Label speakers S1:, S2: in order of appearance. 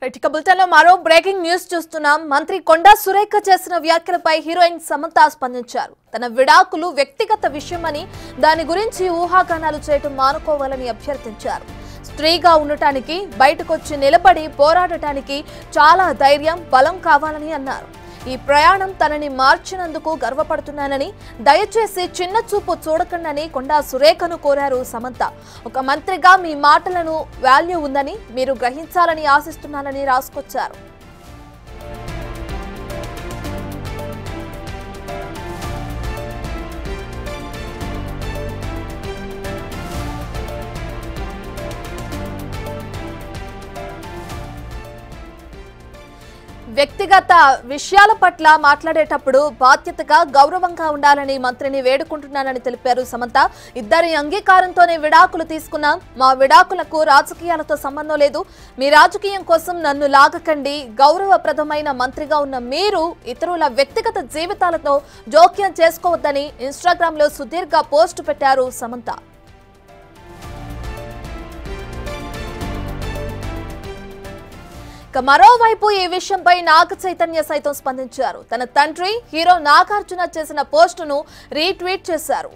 S1: Right బులెటిన్లో మరో breaking news చూస్తున్నాం. మంత్రి కొండా సురేఖ చేసిన వ్యాఖ్యలపై హీరోయిన్ సమంత స్పందించారు. తన విడాకులు వ్యక్తిగత విషయమని, దాని గురించి ఊహాగానాలు చేయటం మానుకోవాలని అభ్యర్థించారు. స్త్రీగా ఉండటానికి, బయటకొచ్చి నిలబడి పోరాడటానికి చాలా ధైర్యం, బలం కావాలని అన్నారు. ఈ ప్రయాణం తనని మార్చినందుకు గర్వపడుతున్నానని, దయచేసి చిన్న చూపు చూడకండని కొండా సురేఖను కోరారు సమంత. ఒక మంత్రిగా మీ మాటలను వాల్యూ ఉందని మీరు గ్రహించాలని ఆశిస్తున్నానని రాసుకొచ్చారు. వ్యక్తిగత విషయాల పట్ల మాట్లాడేటప్పుడు బాధ్యతగా, గౌరవంగా ఉండాలని మంత్రిని వేడుకుంటున్నానని తెలిపారు సమంత. ఇద్దరి అంగీకారంతోనే విడాకులు తీసుకున్నాం. మా విడాకులకు రాజకీయాలతో సంబంధం లేదు. మీ రాజకీయం కోసం నన్ను లాగకండి. గౌరవప్రదమైన మంత్రిగా ఉన్న మీరు ఇతరుల వ్యక్తిగత జీవితాలతో జోక్యం చేసుకోవద్దని ఇన్స్టాగ్రామ్ లో సుదీర్ఘ పోస్టు పెట్టారు సమంత. మరోవైపు ఈ విషయంపై నాగ చైతన్య సైతం స్పందించారు. తన తండ్రి హీరో నాగార్జున చేసిన పోస్టును రీట్వీట్ చేశారు.